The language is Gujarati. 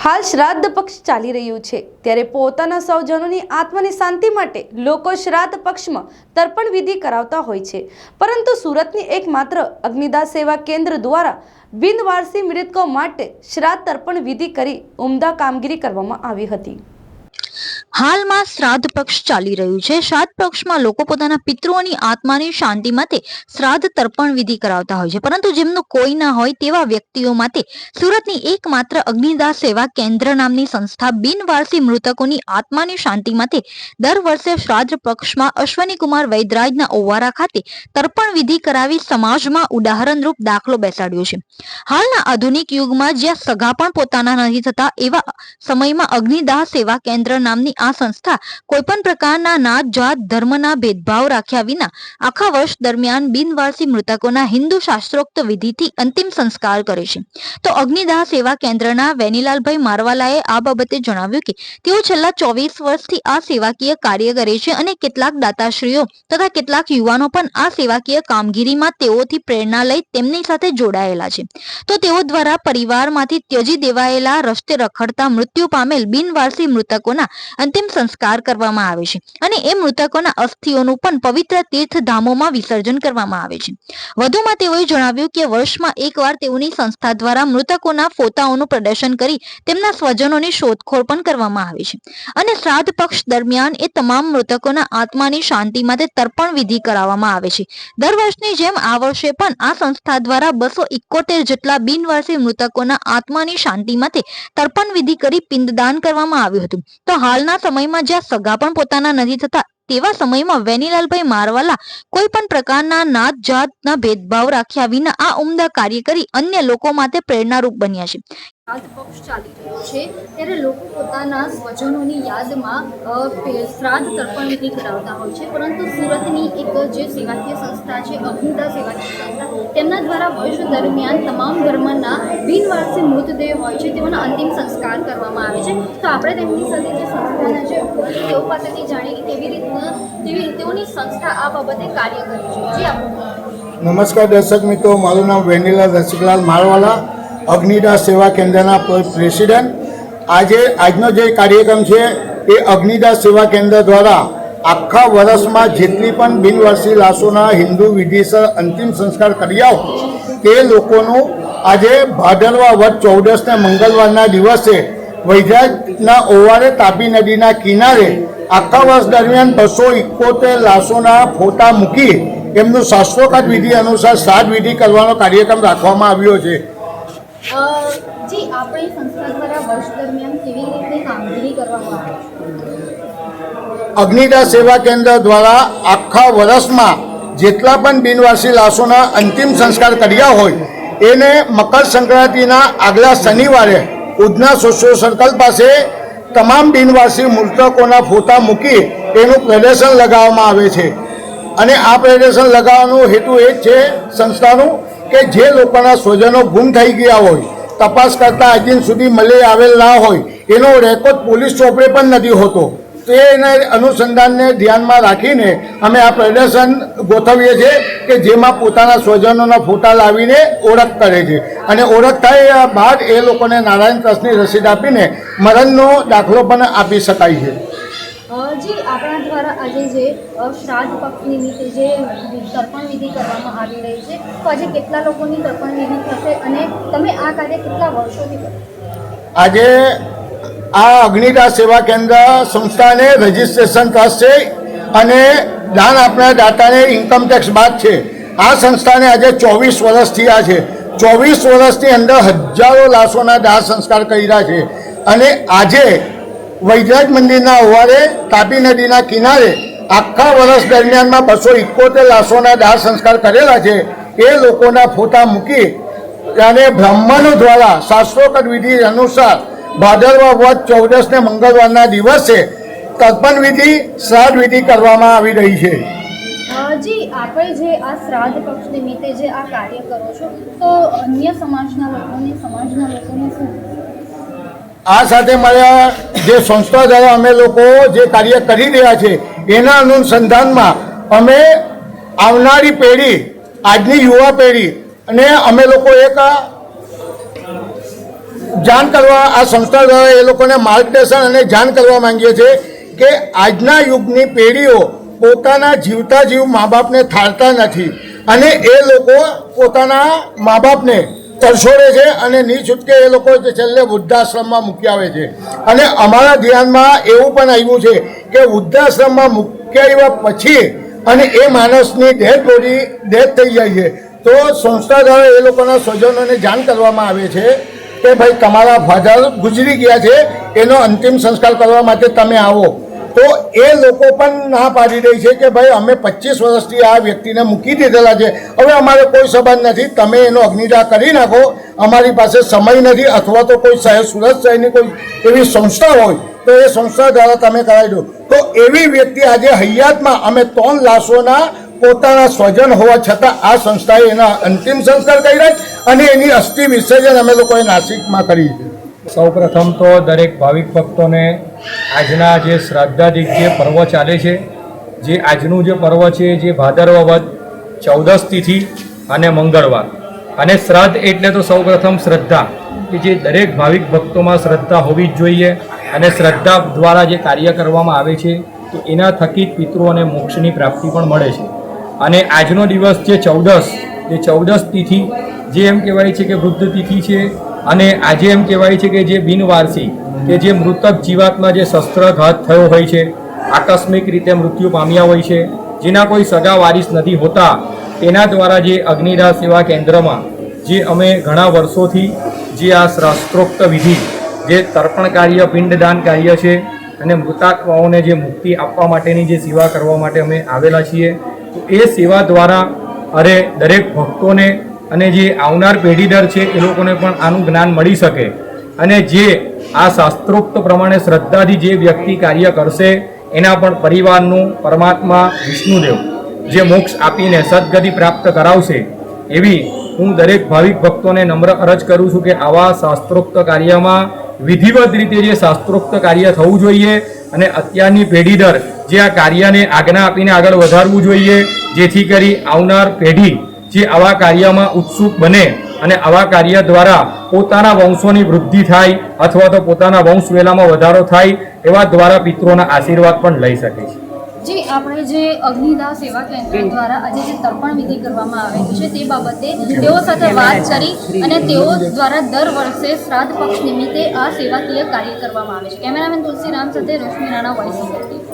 હાલ શ્રાદ્ધ પક્ષ ચાલી રહ્યું છે ત્યારે પોતાના સૌજનોની આત્માની શાંતિ માટે લોકો શ્રાદ્ધ પક્ષમાં તર્પણ વિધિ કરાવતા હોય છે, પરંતુ સુરતની એકમાત્ર અગ્નિદાહ સેવા કેન્દ્ર દ્વારા બિનવારસી મૃતકો માટે શ્રાદ્ધ તર્પણ વિધિ કરી ઉમદા કામગીરી કરવામાં આવી હતી। હાલમાં શ્રાદ્ધ પક્ષ ચાલી રહ્યું છે। શ્રાદ્ધ પક્ષમાં લોકો પોતાના પિતૃઓની આત્માની શાંતિ માટે શ્રાદ્ધ તર્પણ વિધિ કરાવતા હોય છે, પરંતુ જેમનું કોઈ ના હોય તેવા વ્યક્તિઓ માટે સુરતની એકમાત્ર અગ્નિદાહ સેવા કેન્દ્ર નામની સંસ્થા બિનવારસી મૃતકોની આત્માની શાંતિ માટે દર વર્ષે શ્રાદ્ધ પક્ષમાં અશ્વનીકુમાર વૈદ્યરાજના ઓવારા ખાતે તર્પણ વિધિ કરાવી સમાજમાં ઉદાહરણરૂપ દાખલો બેસાડ્યો છે। હાલના આધુનિક યુગમાં જ્યાં સગા પણ પોતાના નથી થતા એવા સમયમાં અગ્નિદાહ સેવા કેન્દ્ર નામની આ સંસ્થા કોઈપણ પ્રકારના નાત જાત ધર્મના ભેદભાવ રાખ્યા વિના આખા વર્ષ દરમિયાન બિનવારસી મૃતકોના હિન્દુ શાસ્ત્રોક્ત વિધિથી અંતિમ સંસ્કાર કરે છે। તો અગ્નિદાહ સેવા કેન્દ્રના વેનીલાલભાઈ મારવાલાએ આ બાબતે જણાવ્યું કે તેઓ છેલ્લા 24 વર્ષથી આ સેવાકીય કાર્ય કરે છે અને કેટલાક દાતાશ્રીઓ તથા કેટલાક યુવાનો પણ આ સેવાકીય કામગીરીમાં તેઓથી પ્રેરણા લઈ તેમની સાથે જોડાયેલા છે। તો તેઓ દ્વારા પરિવારમાંથી ત્યજી દેવાયેલા રસ્તે રખડતા મૃત્યુ પામેલ બિનવારસી મૃતકોના અંતિમ સંસ્કાર કરવામાં આવે છે અને એ મૃતકોના અસ્થિઓનું પણ પવિત્ર તીર્થધામોમાં વિસર્જન કરવામાં આવે છે। વધુમાં તેઓએ જણાવ્યું કે વર્ષમાં એકવાર તેઓની સંસ્થા દ્વારા મૃતકોના ફોટાઓનું પ્રદર્શન કરી તેમના સ્વજનોની શોધખોળ પણ કરવામાં આવે છે અને શ્રાદ્ધ પક્ષ દરમિયાન એ તમામ મૃતકોના આત્માની શાંતિ માટે તર્પણ વિધિ કરાવવામાં આવે છે। દર વર્ષની જેમ આ વર્ષે પણ આ સંસ્થા દ્વારા 271 જેટલા બિનવારસી મૃતકોના આત્માની શાંતિ માટે તર્પણ વિધિ કરી પિંડદાન કરવામાં આવ્યું હતું। તો હાલના સમયમાં જ્યાં સગા પણ પોતાના નથી થતા તેવા સમયમાં વેનીલાલભાઈ મારવાલા કોઈ પણ પ્રકારના નાત જાતના ભેદભાવ રાખ્યા વિના આ ઉમદા કાર્ય કરી અન્ય લોકો માટે પ્રેરણારૂપ બન્યા છે। શ્રાદ્ધ પક્ષ ચાલી રહ્યો છે ત્યારે લોકો પોતાના સ્વજનોની યાદમાં શ્રાદ્ધ તર્પણ વિધિ કરાવતા હોય છે, પરંતુ સુરતની એક જે સેવાકીય સંસ્થા છે અગ્નિદાહ સેવાકીય સંસ્થા, તેમના દ્વારા વર્ષ દરમિયાન તમામ ધર્મના બિનવારસી મૃતદેહ હોય છે તેઓના અંતિમ સંસ્કાર કરવામાં આવે છે। તો આપણે તેમની સાથે જે સંસ્થાના જે તેઓ પાસેથી જાણીએ કે કેવી તેઓની સંસ્થા આ બાબતે કાર્ય કરે છે। જી આપણું નમસ્કાર દર્શક મિત્રો, મારું નામ વેનીલાલ રસિકલાલ મારવાલા, અગ્નિદાહ સેવા કેન્દ્રના પ્રેસિડેન્ટ। આજનો જે કાર્યક્રમ છે એ અગ્નિદાહ સેવા કેન્દ્ર દ્વારા આખા વર્ષમાં જેટલી પણ બિનવારસી લાશોના હિન્દુ વિધિસર અંતિમ સંસ્કાર કર્યા હોય તે લોકોનું આજે ભાદરવા વદ 14ને મંગળવારના દિવસે વૈદ્યરાજના ઓવારે તાપી નદીના કિનારે આખા વર્ષ દરમિયાન 271 લાશોના ફોટા મૂકી એમનું શાસ્ત્રોક્ત વિધિ અનુસાર શ્રાદ્ધ વિધિ કરવાનો કાર્યક્રમ રાખવામાં આવ્યો છે। જી આપણી સંસ્થા દ્વારા વર્ષ દરમિયાન કેવી રીતે કામગીરી કરવામાં આવે છે? અગ્નિદાહ સેવા કેન્દ્ર દ્વારા આખા વર્ષમાં જેટલા પણ બિનવારસી લાશોના અંતિમ સંસ્કાર કર્યા હોય એને મકર સંક્રાંતિના આગલા શનિવારે ઉધના સોશિયલ સર્કલ પાસે તમામ બિનવારસી મૃતકોના ફોટા મૂકી એનું પ્રદર્શન લગાવવામાં આવે છે અને આ પ્રદર્શન લગાવવાનો હેતુ એ જ છે સંસ્થાનું કે જે લોકોના સ્વજનો ગુમ થઈ ગયા હોય, તપાસ કરતા આજ દિન સુધી મળી આવેલ ના હોય, એનો રેકોર્ડ પોલીસ ચોપડે પણ નથી હોતો, તેના અનુસંધાનને ધ્યાનમાં રાખીને અમે આ પ્રદર્શન ગોઠવીએ છીએ કે જેમાં પોતાના સ્વજનોના ફોટા લાવીને ઓળખ કરે છે અને ઓળખ થાય બાદ એ લોકોને નારાયણ ટ્રસ્ટની રસીદ આપીને મરણનો દાખલો પણ આપી શકાય છે। જી આપણા દ્વારા આજે જે શ્રાદ્ધ પક્ષ નિમિત્તે જે તર્પણ વિધિ કરવામાં આવી રહી છે, તો આજે કેટલા લોકોની તર્પણ વિધિ થશે અને તમે આ કાર્ય કેટલા વર્ષોથી કરો? આજે આ અગ્નિદાહ સેવા કેન્દ્ર સંસ્થાને રજિસ્ટ્રેશન ટ્રસ્ટ છે અને દાન આપનાર દાતાને ઇન્કમટેક્સ બાદ છે। આ સંસ્થાને આજે 24 વર્ષ થયા છે। 24 વર્ષની અંદર હજારો લાશોના દાહ સંસ્કાર કર્યા છે અને આજે વૈદ્યરાજ મંદિરના ઓવારે તાપી નદીના કિનારે આખા વર્ષ દરમિયાનમાં 271 લાશોના દાહ સંસ્કાર કરેલા છે। એ લોકોના ફોટા મૂકી અને બ્રાહ્મણો દ્વારા શાસ્ત્રોક્ત વિધિ અનુસાર ભાદરવા વદ 14ને મંગળવારના દિવસે તર્પણ વિધિ શ્રાદ્ધ વિધિ કરવામાં આવી રહી છે। જી આપણે જે આ શ્રાદ્ધ પક્ષ નિમિત્તે જે આ કાર્ય કરો છો તો અન્ય સમાજના લોકોને શું આ સાથે મળ્યા જે સંસ્થા દ્વારા અમે લોકો જે કાર્ય કરી રહ્યા છે એના અનુસંધાનમાં અમે આવનારી પેઢી, આજની યુવા પેઢી અને અમે લોકો એક જાણ કરવા આ સંસ્થા દ્વારા એ લોકોને માર્ગદર્શન અને જાણ કરવા માંગીએ છીએ કે આજના યુગની પેઢીઓ પોતાના જીવતા જીવ મા બાપને થાળતા નથી અને એ લોકો પોતાના મા બાપને તરછોડે છે અને નિઃછૂટકે એ લોકો છેલ્લે વૃદ્ધાશ્રમમાં મૂકી આવે છે અને અમારા ધ્યાનમાં એવું પણ આવ્યું છે કે વૃદ્ધાશ્રમમાં મૂકી આવ્યા પછી અને એ માણસની ડેથ થઈ જાય છે તો સંસ્થા દ્વારા એ લોકોના સ્વજનોને જાણ કરવામાં આવે છે કે ભાઈ તમારા ફાધર ગુજરી ગયા છે એનો અંતિમ સંસ્કાર કરવા માટે તમે આવો તો એ લોકો પણ ના પાડી રહી છે કે ભાઈ અમે 25 વર્ષથી આ વ્યક્તિને મૂકી દીધેલા છે, હવે અમારે કોઈ સંબંધ નથી, તમે એનો અગ્નિદાહ કરી નાખો, અમારી પાસે સમય નથી, અથવા તો કોઈ શહેર સુરત શહેરની કોઈ એવી સંસ્થા હોય તો એ સંસ્થા દ્વારા તમે કરાવી દો. તો એવી વ્યક્તિ આજે હયાતમાં અમે 3 લાશોના પોતાના સ્વજન હોવા છતાં આ સંસ્થાએ એના અંતિમ સંસ્કાર કર્યા અને એની અસ્થિ વિસર્જન અમે લોકોએ નાસિકમાં કરી છે. સૌપ્રથમ તો દરેક ભાવિક ભક્તોને આજના જે શ્રાદ્ધાદિક જે પર્વ ચાલે છે, જે આજનું જે પર્વ છે જે ભાદરવા વદ 14 તિથિ અને મંગળવાર અને શ્રાદ્ધ એટલે તો સૌપ્રથમ શ્રદ્ધા કે જે દરેક ભાવિક ભક્તોમાં શ્રદ્ધા હોવી જ જોઈએ અને શ્રદ્ધા દ્વારા જે કાર્ય કરવામાં આવે છે તો એના થકી જ પિતૃઓને મોક્ષની પ્રાપ્તિ પણ મળે છે. અને આજનો દિવસ જે 14 તિથિ જે એમ કહેવાય છે કે વૃદ્ધ તિથિ છે અને આજે એમ કહેવાય છે કે જે બિનવારસી કે જે મૃતક જીવાત્મા જે શસ્ત્રઘાત થયો હોય છે, આકસ્મિક રીતે મૃત્યુ પામ્યા હોય છે, જેના કોઈ સગા વારીસ નથી હોતા, તેના દ્વારા જે અગ્નિદાહ સેવા કેન્દ્રમાં જે અમે ઘણા વર્ષોથી જે આ શાસ્ત્રોક્ત વિધિ જે તર્પણ કાર્ય પિંડદાન કાર્ય છે અને મૃતાત્માઓને જે મુક્તિ આપવા માટેની જે સેવા કરવા માટે અમે આવેલા છીએ. તો એ સેવા દ્વારા દરેક ભક્તોને અને જે આવનાર પેઢીદર છે એ લોકોને પણ આનું જ્ઞાન મળી શકે અને જે આ શાસ્ત્રોક્ત પ્રમાણે શ્રદ્ધાથી જે વ્યક્તિ કાર્ય કરશે એના પણ પરિવારનું પરમાત્મા વિષ્ણુદેવ જે મોક્ષ આપીને સદગતિ પ્રાપ્ત કરાવશે એવી હું દરેક ભાવિક ભક્તોને નમ્ર અરજ કરું છું કે આવા શાસ્ત્રોક્ત કાર્યમાં વિધિવત રીતે જે શાસ્ત્રોક્ત કાર્ય થવું જોઈએ અને અત્યારની પેઢીદર જે આ કાર્યને આજ્ઞા આપીને આગળ વધારવું જોઈએ, જેથી કરી આવનાર પેઢી જે આવા કાર્યમાં ઉત્સુક બને અને આવા કાર્ય દ્વારા પોતાના વંશોની વૃદ્ધિ થાય અથવા તો પોતાના વંશ વેલામાં વધારો થાય એવા દ્વારા પિતૃઓના આશીર્વાદ પણ લઈ શકે છે. જે આપણે જે અગ્નિદાહ સેવા કેન્દ્ર દ્વારા આજે જે તર્પણ વિધિ કરવામાં આવેલી છે તે બાબતે તેઓ સાથે વાત કરી અને તેઓ દ્વારા દર વર્ષે શ્રાદ્ધ પક્ષ નિમિત્તે આ સેવાકીય કાર્ય કરવામાં આવે છે. કેમેરામેન તુલસી રામ સાથે રોશની રાણા, વોઇસ ઓફ ઇન્ડિયા.